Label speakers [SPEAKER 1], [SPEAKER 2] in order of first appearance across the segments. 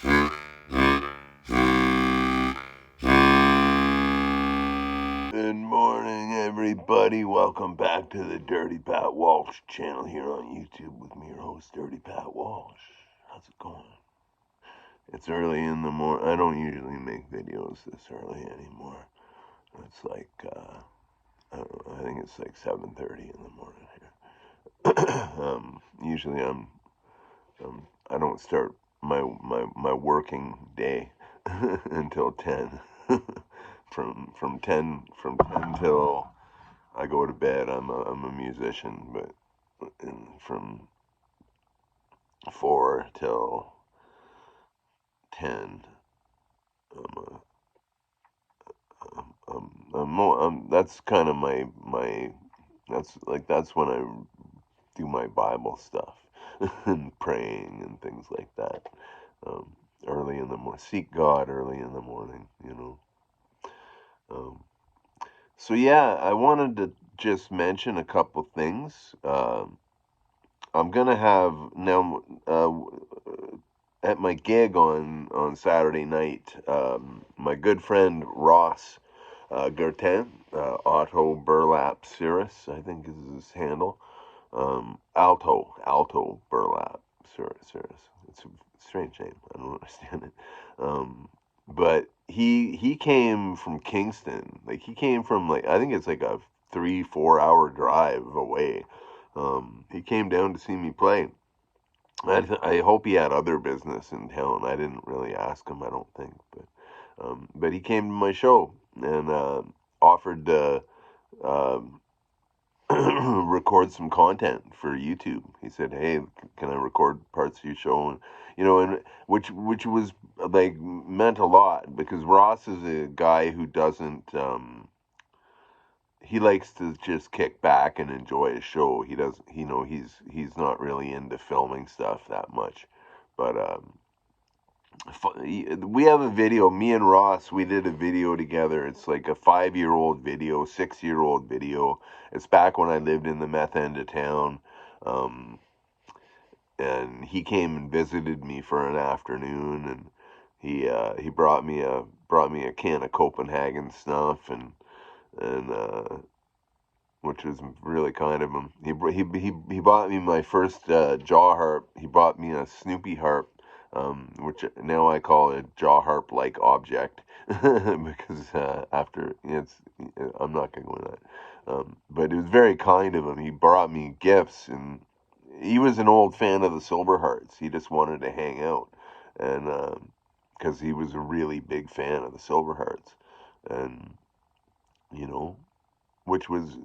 [SPEAKER 1] Good morning, everybody. Welcome back to the Dirty Pat Walsh channel here on YouTube with me, your host, Dirty Pat Walsh. How's it going? It's early in the morning. I don't usually make videos this early anymore. It's like, I don't know, I think it's like 7:30 in the morning here. Usually I don't start my working day until 10. from 10 till I go to bed. I'm a musician, but from 4 till 10, that's kind of that's when I do my Bible stuff and praying and things like that. Um, Early in the morning, seek God early in the morning. Um, so yeah, I wanted to just mention a couple things. I'm gonna have now at my gig on Saturday night. My good friend Ross Gertin, Otto Burlap Cirrus, I think is his handle. Alto Burlap Cirrus. It's a strange name. I don't understand it. But he came from Kingston. Like he came from like I think it's like a 3-4 hour drive away. He came down to see me play. I hope he had other business in town. I didn't really ask him, I don't think, but he came to my show and offered to um, record some content for YouTube. He said, "Hey, can I record parts of your show?" And and which was like meant a lot because Ross is a guy who doesn't. He likes to just kick back and enjoy his show. He does, he's not really into filming stuff that much, but we have a video. Me and Ross, we did a video together. It's like a 5-year-old video, 6-year-old video. It's back when I lived in the meth end of town, um, and he came and visited me for an afternoon, and he brought me a can of Copenhagen snuff and which was really kind of him. He bought me my first jaw harp. He bought me a Snoopy harp, which now I call a jaw harp like object because after I'm not gonna go into that. But it was very kind of him. He brought me gifts, and he was an old fan of the Silver Hearts. He just wanted to hang out, and because he was a really big fan of the Silver Hearts, and you know which was,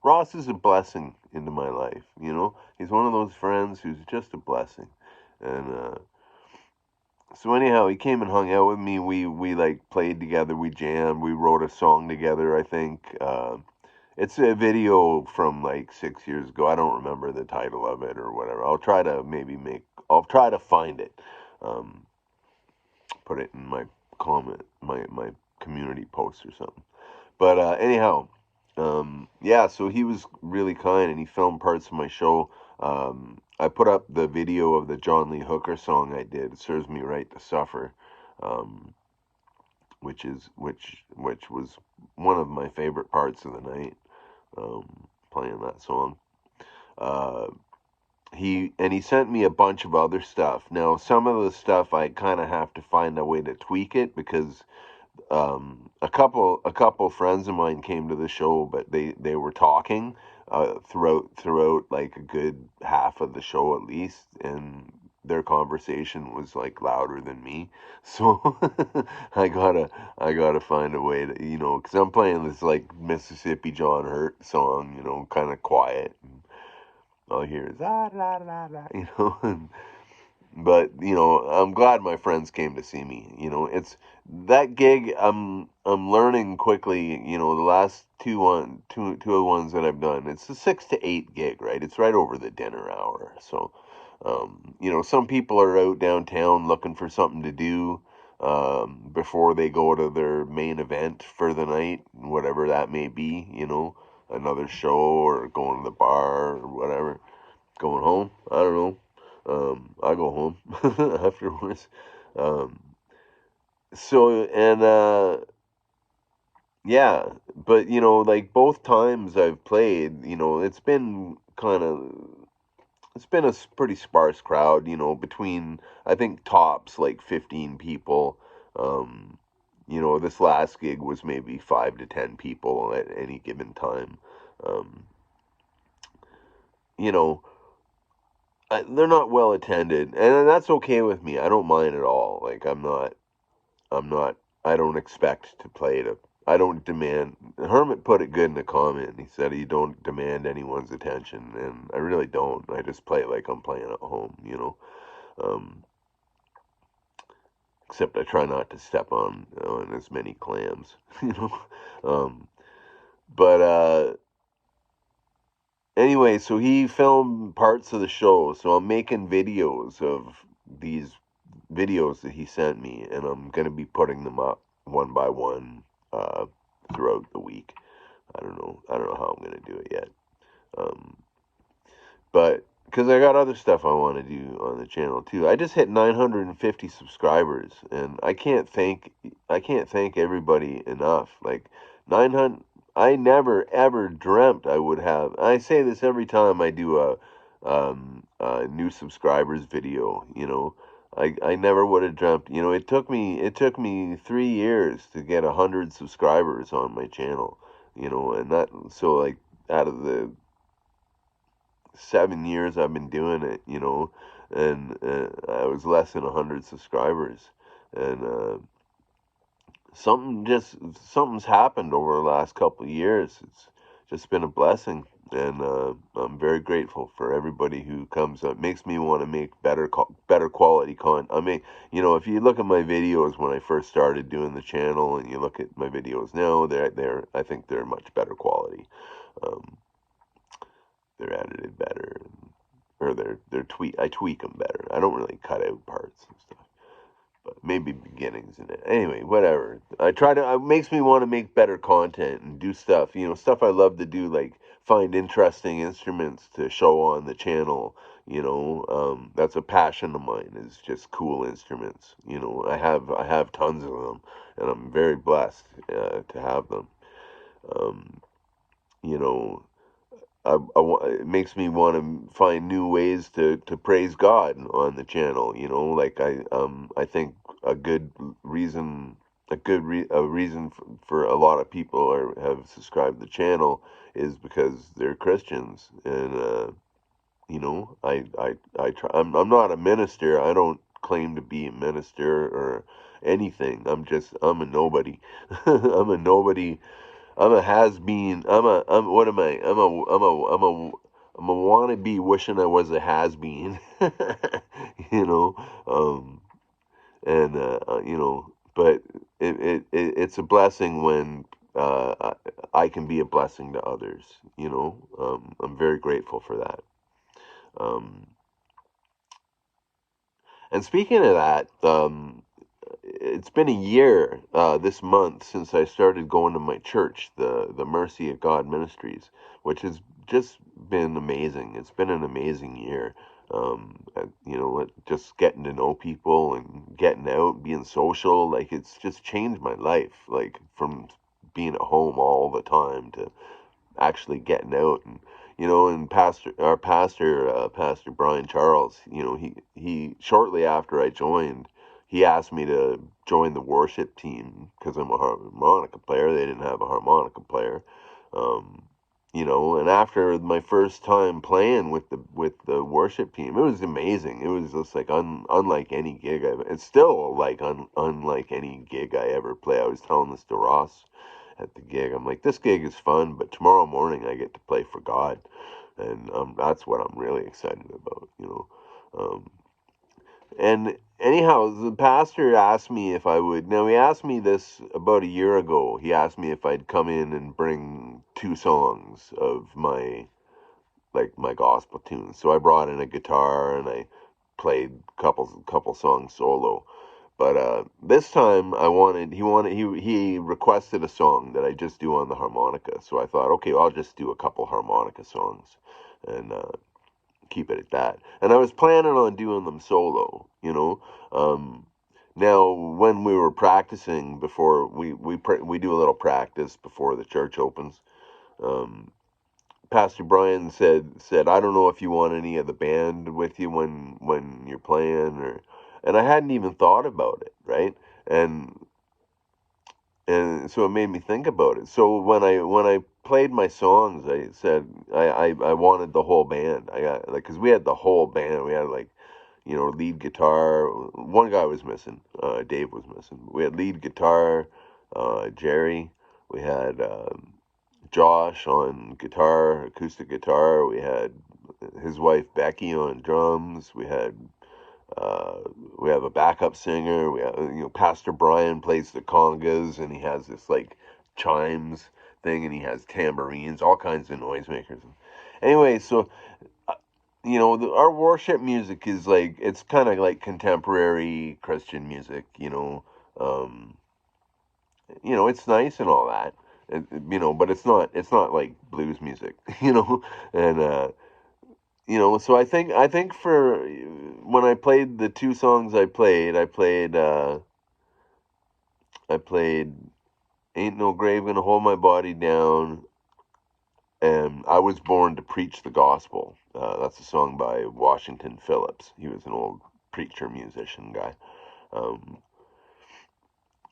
[SPEAKER 1] Ross is a blessing into my life. He's one of those friends who's just a blessing. And so anyhow, he came and hung out with me. We like played together. We jammed. We wrote a song together. I think it's a video from like 6 years ago. I don't remember the title of it or whatever. I'll try to I'll try to find it. Um, Put it in my my community post or something. But anyhow, yeah, so he was really kind and he filmed parts of my show. I put up the video of the John Lee Hooker song I did, "It Serves Me Right to Suffer," um, which was one of my favorite parts of the night, playing that song. Uh, he sent me a bunch of other stuff. Now, some of the stuff I kind of have to find a way to tweak it because a couple friends of mine came to the show, but they were talking throughout like a good half of the show at least, and their conversation was like louder than me. So I gotta find a way to because I'm playing this like Mississippi John Hurt song, kind of quiet. And all I hear is ah la la la, but I'm glad my friends came to see me. It's that gig. I'm learning quickly. The last two ones that I've done, it's a 6 to 8 gig, right? It's right over the dinner hour. So some people are out downtown looking for something to do before they go to their main event for the night, whatever that may be. Another show or going to the bar or whatever, going home. I don't know. I go home afterwards. Um, so and yeah, but like both times I've played, it's been a pretty sparse crowd, between I think tops like 15 people. Um, this last gig was maybe 5 to 10 people at any given time. Um, you know, they're not well attended, and that's okay with me. I don't mind at all. Like I'm not. I don't expect to play to. I don't demand. Hermit put it good in the comment. He said he don't demand anyone's attention, and I really don't. I just play like I'm playing at home. Um, except I try not to step on as many clams, you know. Um, but anyway, so he filmed parts of the show, so I'm making videos of these videos that he sent me, and I'm gonna be putting them up one by one uh, throughout the week. I don't know how I'm gonna do it yet. Um, but because I got other stuff I want to do on the channel too. I just hit 950 subscribers, and I can't thank everybody enough. Like 900, I never ever dreamt I would have. I say this every time I do a new subscribers video. I never would have dreamt. It took me 3 years to get 100 subscribers on my channel. And that so like out of the 7 years I've been doing it, and I was less than 100 subscribers, and something's happened over the last couple of years. It's just been a blessing, and I'm very grateful for everybody who comes up. Makes me want to make better quality content. I mean, if you look at my videos when I first started doing the channel, and you look at my videos now, I think they're much better quality. Um, they're edited better, or I tweak them better. I don't really cut out parts and stuff, but maybe beginnings in it. Anyway, whatever. I try to. It makes me want to make better content and do stuff. Stuff I love to do, like find interesting instruments to show on the channel. That's a passion of mine. Is just cool instruments. I have tons of them, and I'm very blessed to have them. Um, you know, it makes me want to find new ways to praise God on the channel. Like I think a good reason a reason for a lot of people have subscribed to the channel is because they're Christians, and I try. I'm not a minister. I don't claim to be a minister or anything. I'm a nobody. I'm a nobody. I'm a has been. I'm what am I? I'm a wannabe wishing I was a has been. you know, um, and but it's a blessing when I can be a blessing to others. I'm very grateful for that. Um, and speaking of that, it's been a year this month since I started going to my church, the Mercy of God Ministries, which has just been amazing. It's been an amazing year. Just getting to know people and getting out, being social, like it's just changed my life. Like from being at home all the time to actually getting out, and Pastor Brian Charles, he shortly after I joined, he asked me to join the worship team because I'm a harmonica player. They didn't have a harmonica player. um, and after my first time playing with the worship team, it was amazing. It was just like unlike any gig it's still like unlike any gig I ever play. I was telling this to Ross at the gig. I'm like, this gig is fun, but tomorrow morning I get to play for God, and that's what I'm really excited about. And anyhow, the pastor asked me if I would. Now he asked me this about a year ago. He asked me if I'd come in and bring 2 songs of my gospel tunes. So I brought in a guitar and I played couple songs solo. But this time he requested a song that I just do on the harmonica. So I thought, okay, well, I'll just do a couple harmonica songs, and keep it at that. And I was planning on doing them solo, Now, when we were practicing before we do a little practice before the church opens. Pastor Brian said I don't know if you want any of the band with you when you're playing, and I hadn't even thought about it, right? And and so it made me think about it. So when I played my songs, I said I wanted the whole band. I got like, because we had the whole band. We had like, lead guitar. One guy was missing. Dave was missing. We had lead guitar, Jerry. We had Josh on guitar, acoustic guitar. We had his wife Becky on drums. Uh, we have a backup singer. We have, Pastor Brian plays the congas, and he has this like chimes thing, and he has tambourines, all kinds of noisemakers. Anyway, so our worship music is like, it's kind of like contemporary Christian music. Um, it's nice and all that, but it's not like blues music, and so I think for when I played the two songs I played Ain't No Grave Gonna Hold My Body Down, and I Was Born to Preach the Gospel. That's a song by Washington Phillips. He was an old preacher musician guy. Um,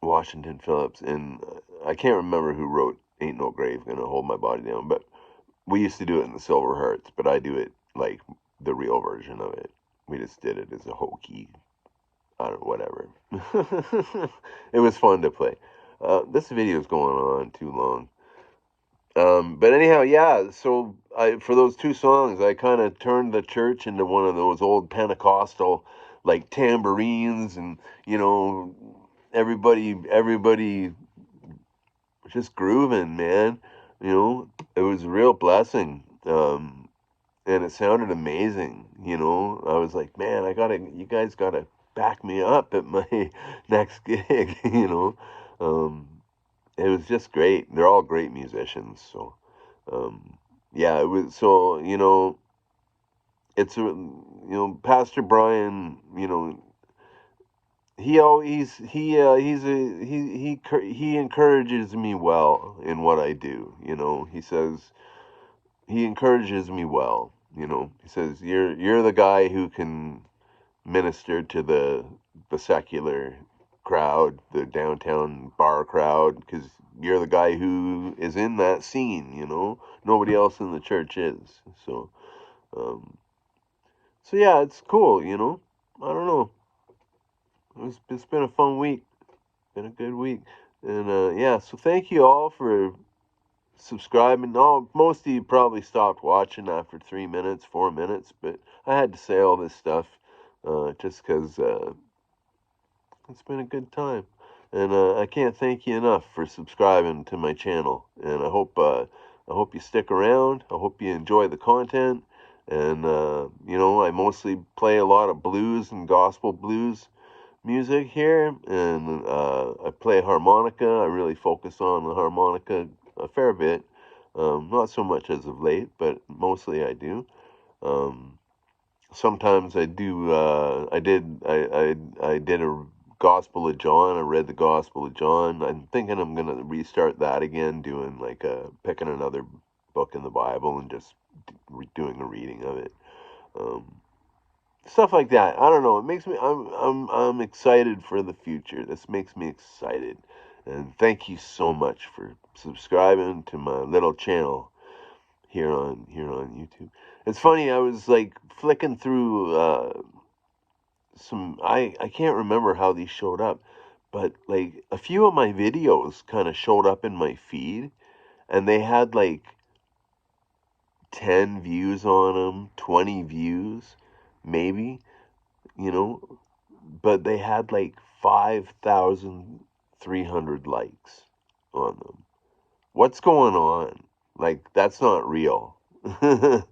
[SPEAKER 1] Washington Phillips, and I can't remember who wrote Ain't No Grave Gonna Hold My Body Down, but we used to do it in the Silver Hearts, but I do it like the real version of it. We just did it as a hokey, I don't know, whatever. It was fun to play. This video is going on too long. But anyhow, yeah. So for those two songs, I kind of turned the church into one of those old Pentecostal, like tambourines, and everybody just grooving, man. It was a real blessing. And it sounded amazing. I was like, man, you guys gotta back me up at my next gig. Um, it was just great. They're all great musicians. So, yeah, it was. So, Pastor Brian, he always he encourages me well in what I do. He encourages me well. He says you're the guy who can minister to the secular crowd, the downtown bar crowd, because you're the guy who is in that scene. Nobody else in the church is. So, um, so yeah, it's cool. I don't know. It's been a fun week. Been a good week, and yeah. So thank you all for subscribing. No, most of you probably stopped watching after 3 minutes, 4 minutes, but I had to say all this stuff just because it's been a good time, and I can't thank you enough for subscribing to my channel. And I hope you stick around. I hope you enjoy the content, and I mostly play a lot of blues and gospel blues music here, and I play harmonica. I really focus on the harmonica a fair bit. Not so much as of late, but mostly I do. Sometimes I do. I did a Gospel of John. I read the Gospel of John. I'm thinking I'm gonna restart that again, doing like picking another book in the Bible and just doing a reading of it. Um, Stuff like that. I don't know. It makes me. I'm excited for the future. This makes me excited, and thank you so much for subscribing to my little channel here on YouTube. It's funny. I was like flicking through some. I can't remember how these showed up, but like a few of my videos kind of showed up in my feed, and they had like 10 views on them, 20 views, maybe. You know, but they had like 5,300 likes on them. What's going on? Like, that's not real. And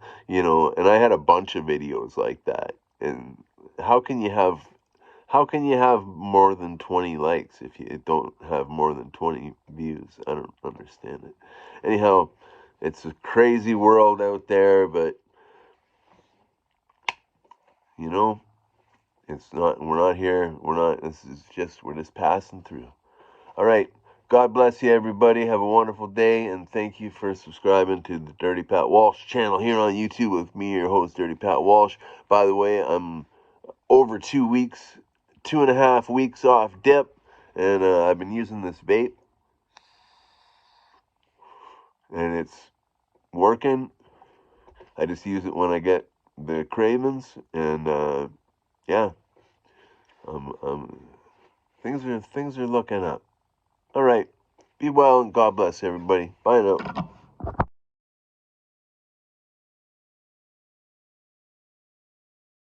[SPEAKER 1] I had a bunch of videos like that. And how can you have more than 20 likes if you don't have more than 20 views? I don't understand it. Anyhow, it's a crazy world out there, but You know, we're not here. We're just passing through. All right. God bless you, everybody. Have a wonderful day, and thank you for subscribing to the Dirty Pat Walsh channel here on YouTube with me, your host, Dirty Pat Walsh. By the way, I'm over 2 weeks, 2.5 weeks off dip, and I've been using this vape, and it's working. I just use it when I get the cravings, and yeah, things are looking up. All right, be well and God bless everybody. Bye now.